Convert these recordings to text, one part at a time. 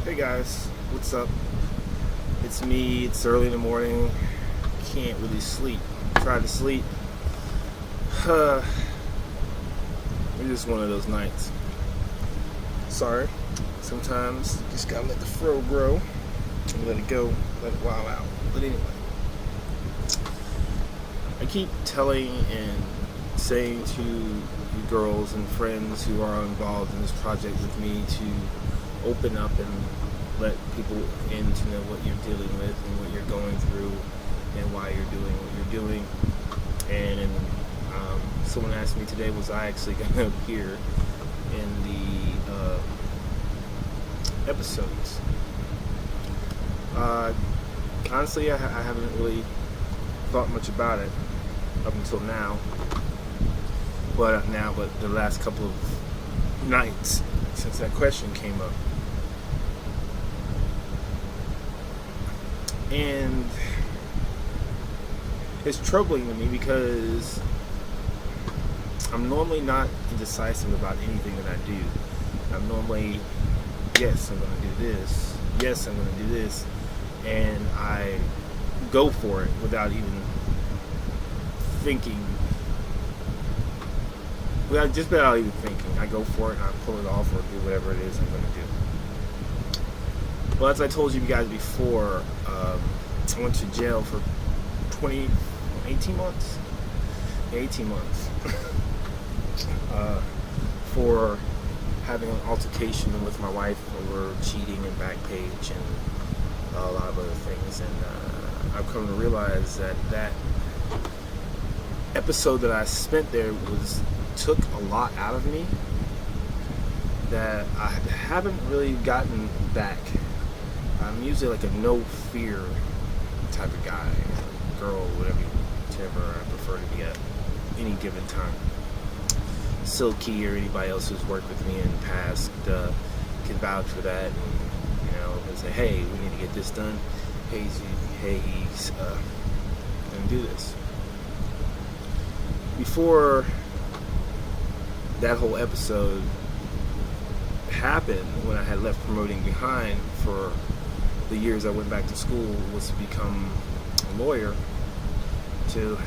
Hey guys, what's up? It's me, it's early in the morning. Can't really sleep. Try to sleep. It's just one of those nights. Sorry. Sometimes you just gotta let the fro grow and let it go, let it wild out. But anyway, I keep telling and saying to you girls and friends who are involved in this project with me to open up and let people in to know what you're dealing with and what you're going through and why you're doing what you're doing. And someone asked me today, was I actually going to appear in the episodes? Honestly, I haven't really thought much about it up until now. But the last couple of nights since that question came up. And it's troubling to me because I'm normally not indecisive about anything that I do. I'm normally, yes, I'm going to do this. Yes, I'm going to do this. And I go for it without even thinking. Without even thinking. I go for it and I pull it off or do whatever it is I'm going to do. Well, as I told you guys before, I went to jail for 18 months? 18 months. For having an altercation with my wife over cheating and Backpage and a lot of other things. And I've come to realize that episode that I spent there took a lot out of me that I haven't really gotten back. I'm usually like a no fear type of guy, girl, whatever I prefer to be at any given time. Silky or anybody else who's worked with me in the past can vouch for that, and say, hey, we need to get this done. He's gonna do this. Before that whole episode happened, when I had left promoting behind for the years I went back to school, was to become a lawyer to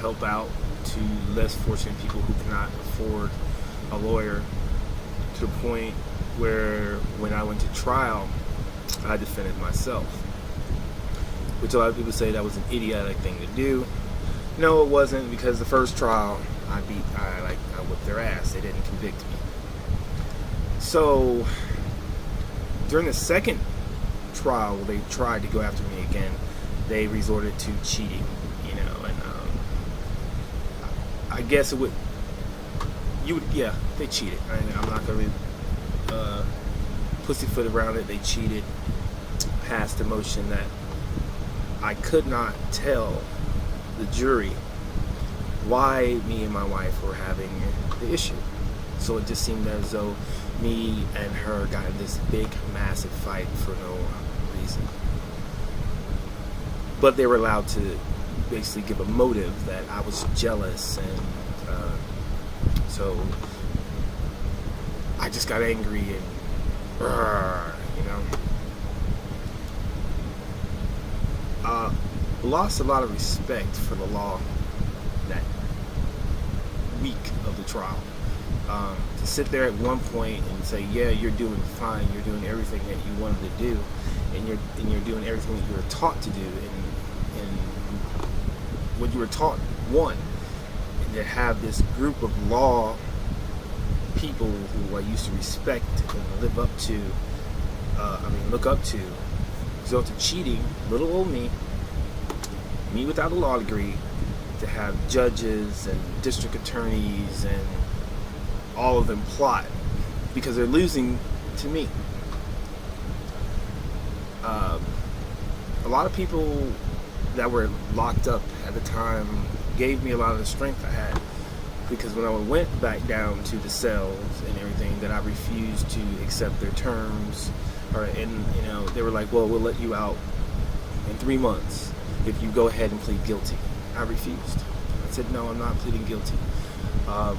help out to less fortunate people who cannot afford a lawyer, to the point where when I went to trial I defended myself, which a lot of people say that was an idiotic thing to do. No, it wasn't, because the first trial I whipped their ass. They didn't convict me. So during the second trial, they tried to go after me again. They resorted to cheating, and I guess they cheated. I'm not gonna pussyfoot around it. They cheated, passed a motion that I could not tell the jury why me and my wife were having the issue. So it just seemed as though me and her got in this big, massive fight for no reason. But they were allowed to basically give a motive that I was jealous, and so I just got angry and lost a lot of respect for the law that week of the trial. To sit there at one point and say, yeah, you're doing fine, you're doing everything that you wanted to do, and you're doing everything that you were taught to do, and what you were taught won, and to have this group of law people who I used to respect and look up to, result to cheating, little old me without a law degree, to have judges and district attorneys and all of them plot because they're losing to me. A lot of people that were locked up at the time gave me a lot of the strength I had, because when I went back down to the cells and everything, that I refused to accept their terms, they were like, well, we'll let you out in 3 months if you go ahead and plead guilty. I refused. I said, no, I'm not pleading guilty.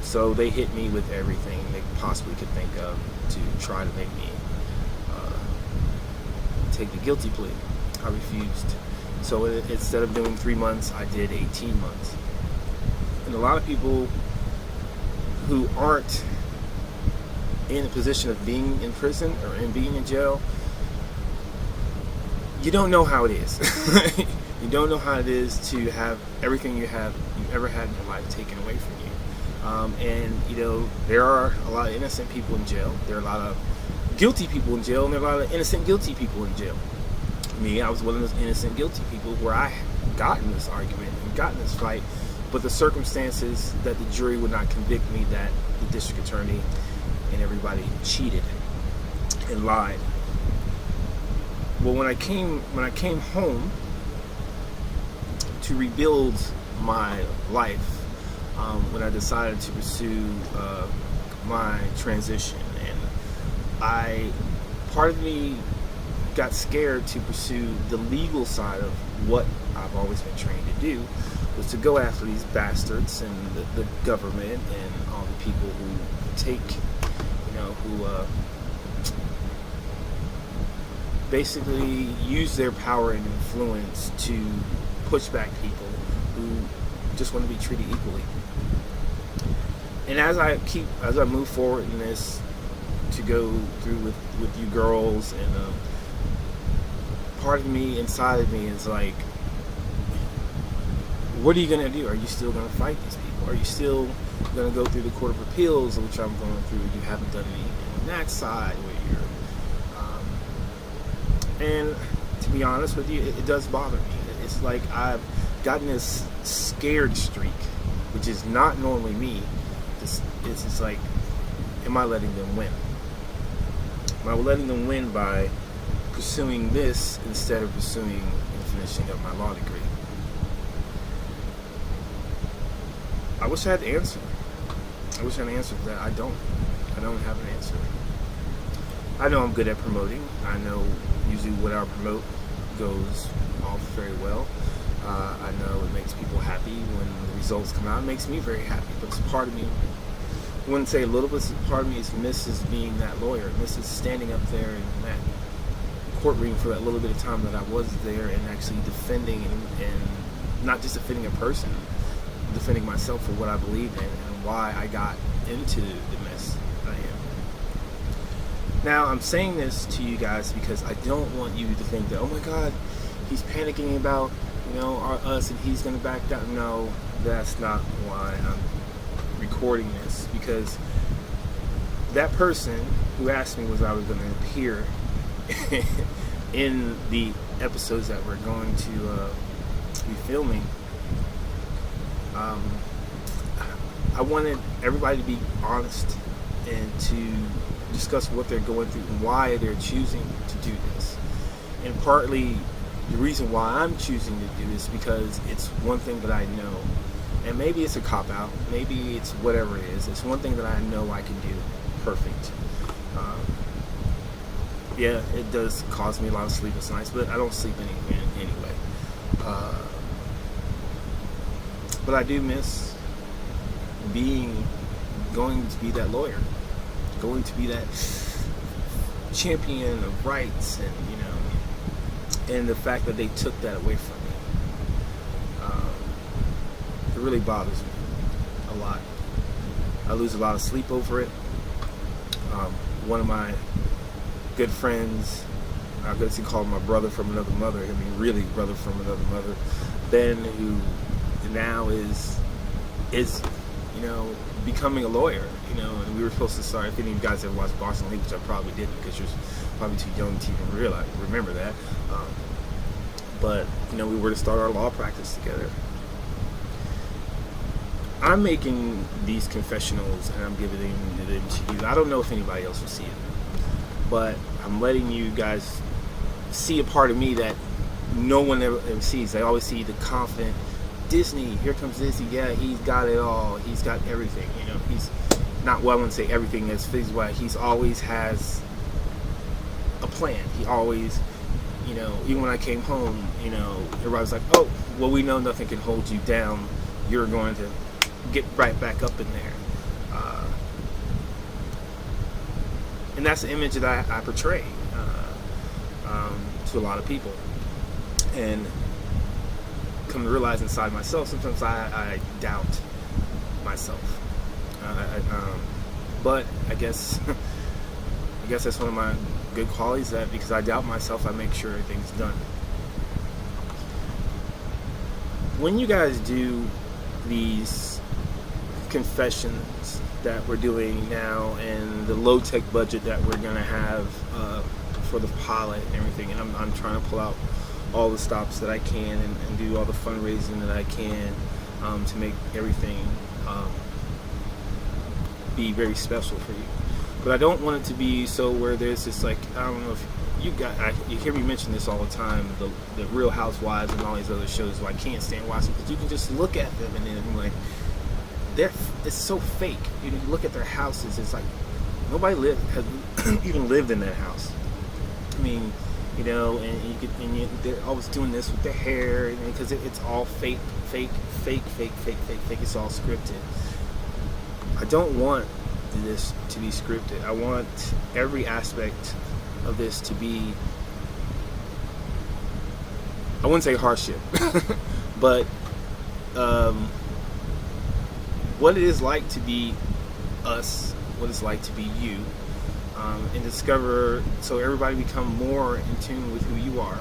So they hit me with everything they possibly could think of to try to make me take the guilty plea. I refused. So instead of doing 3 months, I did 18 months. And a lot of people who aren't in a position of being in prison or in being in jail, you don't know how it is. You don't know how it is to have everything you've ever had in your life taken away from you. And you know, there are a lot of innocent people in jail. There are a lot of guilty people in jail, and there are a lot of innocent guilty people in jail. Me, I was one of those innocent guilty people where I got in this argument and got in this fight, but the circumstances that the jury would not convict me, that the district attorney and everybody cheated and lied. Well, when I came home to rebuild my life, when I decided to pursue my transition, and part of me got scared to pursue the legal side of what I've always been trained to do, was to go after these bastards and the government and all the people who basically use their power and influence to push back people who just want to be treated equally. And as I move forward in this, to go through with you girls, and part of me inside of me is like, what are you going to do? Are you still going to fight these people? Are you still going to go through the Court of Appeals, which I'm going through? You haven't done anything on that side where you're... And to be honest with you, it does bother me. It's like I've gotten this scared streak, which is not normally me. It's just like, am I letting them win? Am I letting them win by pursuing this instead of pursuing and finishing up my law degree? I wish I had the answer. I wish I had an answer to that. I don't have an answer. I know I'm good at promoting. I know usually what I promote goes off very well. I know it makes people happy when the results come out. It makes me very happy. But it's part of me, I wouldn't say a little bit, part of me is misses being that lawyer, misses standing up there in that courtroom for that little bit of time that I was there and actually defending and not just defending a person, defending myself for what I believe in and why I got into the mess I am. Now, I'm saying this to you guys because I don't want you to think that, oh my God, he's panicking about, us and he's going to back down. No, that's not why I'm recording this, because that person who asked me was I was going to appear in the episodes that we're going to be filming. I wanted everybody to be honest and to discuss what they're going through and why they're choosing to do this. And partly the reason why I'm choosing to do this because it's one thing that I know, and maybe it's a cop-out, maybe it's whatever it is, it's one thing that I know I can do perfect. Yeah, it does cause me a lot of sleepless nights, but I don't sleep anyway. But I do miss going to be that lawyer, going to be that champion of rights, and the fact that they took that away from me, it really bothers me a lot. I lose a lot of sleep over it. One of my good friends, I guess you call him my brother from another mother, really brother from another mother, Ben, who now is becoming a lawyer, and we were supposed to start, if any of you guys ever watched Boston League, which I probably didn't because you're probably too young to even remember that, but we were to start our law practice together. I'm making these confessionals and I'm giving them to you. I don't know if anybody else will see it, but I'm letting you guys see a part of me that no one ever sees. They always see the confident Disney. Here comes Disney. Yeah, he's got it all. He's got everything. He's not, well, I wouldn't say everything as physical. He's always has a plan. He always, even when I came home, everybody was like, oh, well, we know nothing can hold you down. You're going to get right back up in there. And that's the image that I portray. to a lot of people. And come to realize inside myself, sometimes I doubt myself. But I guess that's one of my good qualities, that because I doubt myself, I make sure everything's done. When you guys do these confessions that we're doing now, and the low-tech budget that we're going to have for the pilot and everything, and I'm trying to pull out all the stops that I can and do all the fundraising that I can to make everything be very special for you. But I don't want it to be so where there's this, like, I don't know if you hear me mention this all the time, the Real Housewives and all these other shows. So I can't stand watching, because you can just look at them and then like, it's so fake. You look at their houses, it's like nobody has even lived in that house. I mean, and they're always doing this with their hair, because it's all fake. It's all scripted. I don't want this to be scripted. I want every aspect of this to be, I wouldn't say hardship, but what it is like to be us, what it's like to be you, and discover, so everybody become more in tune with who you are,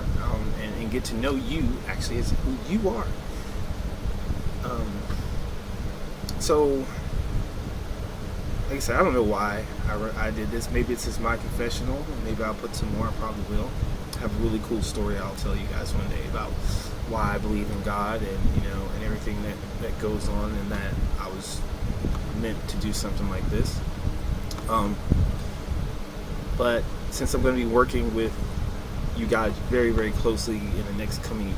and get to know you actually as who you are. So like I said, I don't know why I did this. Maybe it's just my confessional. Maybe I'll put some more. I probably will. I have a really cool story I'll tell you guys one day about why I believe in God, and and everything that goes on, and that I was meant to do something like this. But since I'm going to be working with you guys very, very closely in the next coming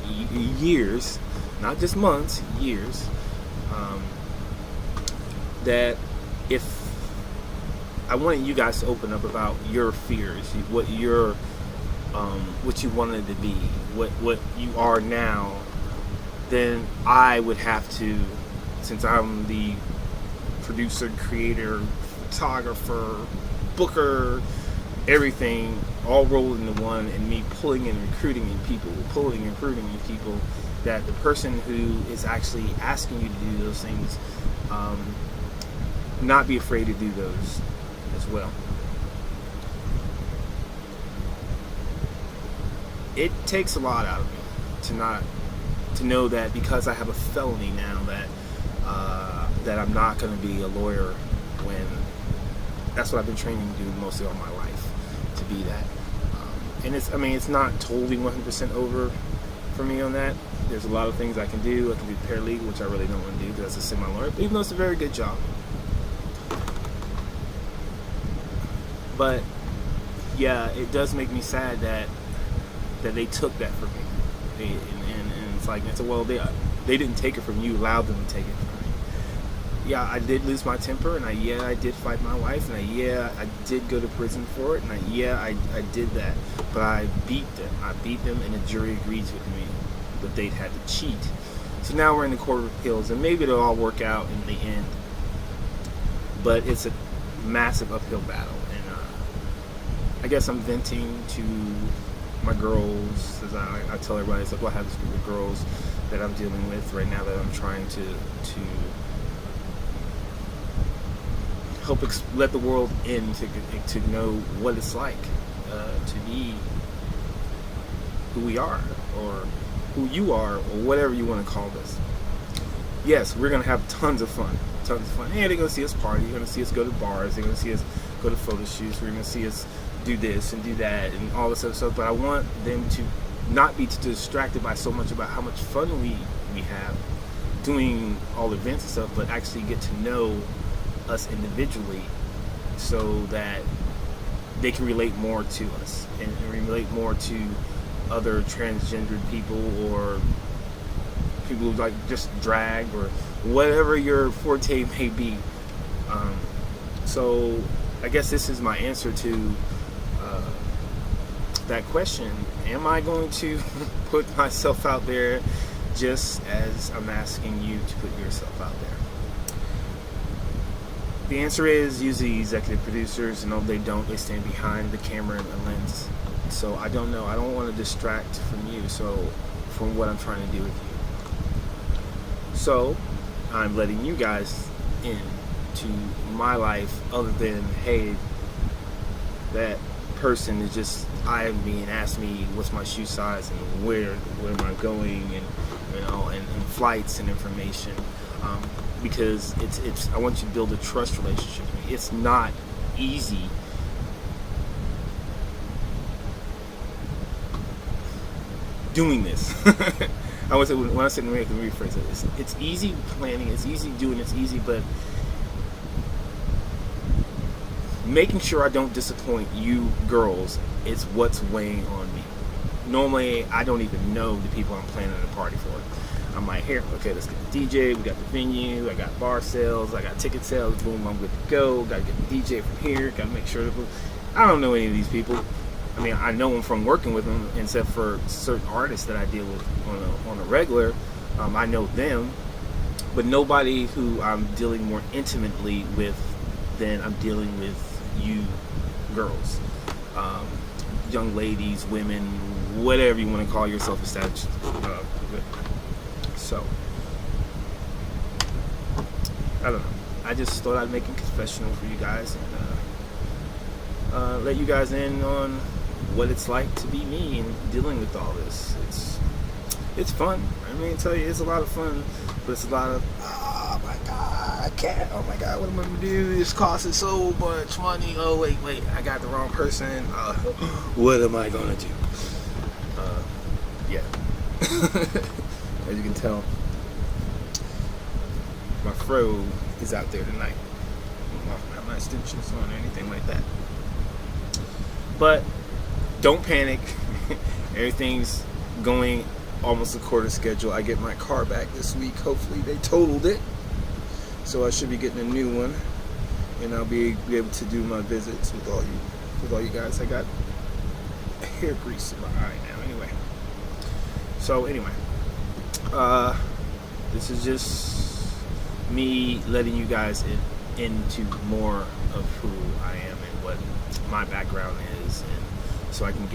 years, not just months, years, that if I wanted you guys to open up about your fears, what you wanted to be, what you are now, then I would have to, since I'm the producer, creator, photographer, booker, everything all rolled into one, and me pulling and recruiting in people, that the person who is actually asking you to do those things, not be afraid to do those as well. It takes a lot out of me to know that because I have a felony now, that I'm not going to be a lawyer, when that's what I've been training to do mostly all my life, to be that. And it's not totally 100% over for me on that. There's a lot of things I can do. I can do paralegal, which I really don't want to do because that's a semi-lawyer, even though it's a very good job. But yeah, it does make me sad that they took that from me. And it's like, well, they didn't take it from you, allowed them to take it from me. Yeah, I did lose my temper, and I did fight my wife, and I did go to prison for it, and I did that. But I beat them, and the jury agreed with me that they'd had to cheat. So now we're in the Court of Appeals, and maybe it'll all work out in the end. But it's a massive uphill battle, and I guess I'm venting to my girls, as I tell everybody. It's like, well, I have this group of girls that I'm dealing with right now, that I'm trying to help let the world in, to know what it's like to be who we are, or who you are, or whatever you want to call this. Yes, we're going to have tons of fun. Yeah, they're going to see us party. They're going to see us go to bars. They're going to see us go to photo shoots. We're going to see us do this and do that and all this other stuff. But I want them to not be too distracted by so much about how much fun we have doing all the events and stuff, but actually get to know us individually, so that they can relate more to us and relate more to other transgendered people, or people who like just drag, or whatever your forte may be. So I guess this is my answer to that question. Am I going to put myself out there, just as I'm asking you to put yourself out there? The answer is usually executive producers, and no, they don't. They stand behind the camera and the lens. So I don't know. I don't want to distract from you. So from what I'm trying to do with you. So I'm letting you guys in to my life, other than, hey, that person is just eyeing me and asked me what's my shoe size and where am I going, and and flights and information, because it's I want you to build a trust relationship with me. It's not easy doing this. I would say, when I said American, rephrase it. It's easy planning, it's easy doing, it's easy, but making sure I don't disappoint you girls is what's weighing on me. Normally, I don't even know the people I'm planning a party for. I'm like, here, okay, let's get the DJ, we got the venue, I got bar sales, I got ticket sales, boom, I'm good to go. Gotta get the DJ from here, gotta make sure I don't know any of these people. I mean, I know them from working with them, except for certain artists that I deal with on a regular. I know them, but nobody who I'm dealing more intimately with than I'm dealing with you girls, young ladies, women, whatever you want to call yourself established. So, I don't know. I just thought I'd make a confessional for you guys and let you guys in on what it's like to be me and dealing with all this. It's fun. I mean, I tell you, it's a lot of fun, but it's a lot of, oh my god, I can't. Oh my god, what am I gonna do? This costs so much money. Oh wait, I got the wrong person. What am I gonna do? Yeah. As you can tell, my fro is out there tonight. I don't have my extensions on or anything like that. But don't panic. Everything's going almost according to schedule. I get my car back this week. Hopefully they totaled it, so I should be getting a new one, and I'll be able to do my visits with all you guys. I got hair grease in my eye now. Anyway, this is just me letting you guys into more of who I am and what my background is, and so I can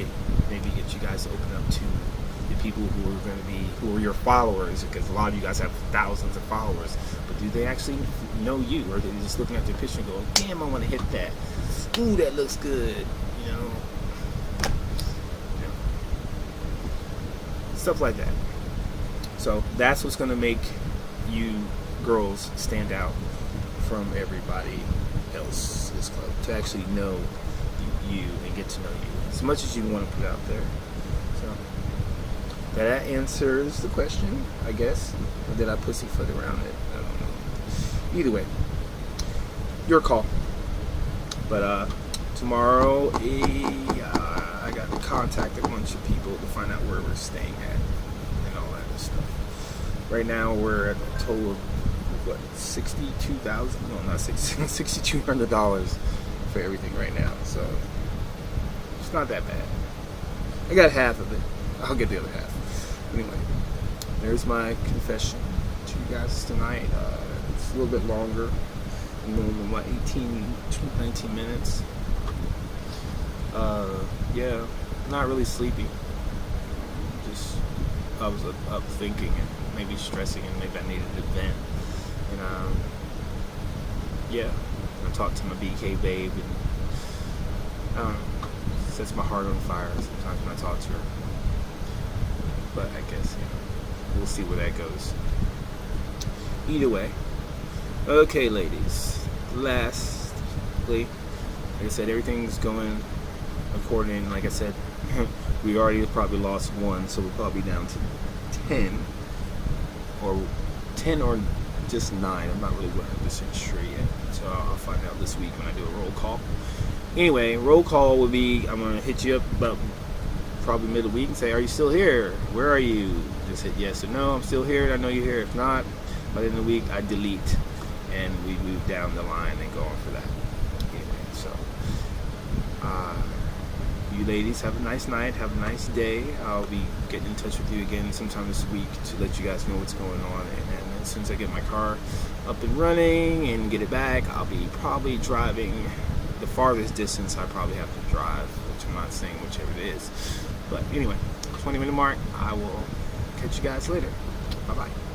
maybe get you guys to open up to the people who are your followers, because a lot of you guys have thousands of followers, but do they actually know you, or are they just looking at their picture and going, damn, I want to hit that, ooh, that looks good, stuff like that. So that's what's going to make you girls stand out from everybody else in this club, to actually know you and get to know you as much as you want to put out there. So that answers the question, I guess. Or did I pussyfoot around it? I don't know. Either way, your call. But tomorrow, I got to contact a bunch of people to find out where we're staying at and all that other stuff. Right now, we're at a total of what, $62,000? No, not $6,200 for everything right now. So it's not that bad. I got half of it. I'll get the other half. Anyway, there's my confession to you guys tonight. It's a little bit longer. About 19 minutes. Yeah, not really sleepy. Just, I was up thinking and maybe stressing, and maybe I needed to vent. And yeah, I talked to my BK babe, and sets my heart on fire sometimes when I talk to her. But I guess, we'll see where that goes. Either way. Okay, ladies. Lastly, like I said, everything's going according. Like I said, we already probably lost one, so we're probably down to 10 or just 9. I'm not really 100% sure yet, so I'll find out this week when I do a roll call. Anyway, roll call will be, I'm gonna hit you up about probably middle of the week and say, are you still here? Where are you? Just hit yes or no. I'm still here. I know you're here. If not, by the end of the week, I delete, and we move down the line and go on for that. Anyway, so you ladies have a nice night, have a nice day. I'll be getting in touch with you again sometime this week to let you guys know what's going on, and as soon as I get my car up and running and get it back, I'll be probably driving the farthest distance I probably have to drive, which I'm not saying whichever it is. But anyway, 20-minute mark. I will catch you guys later. Bye-bye.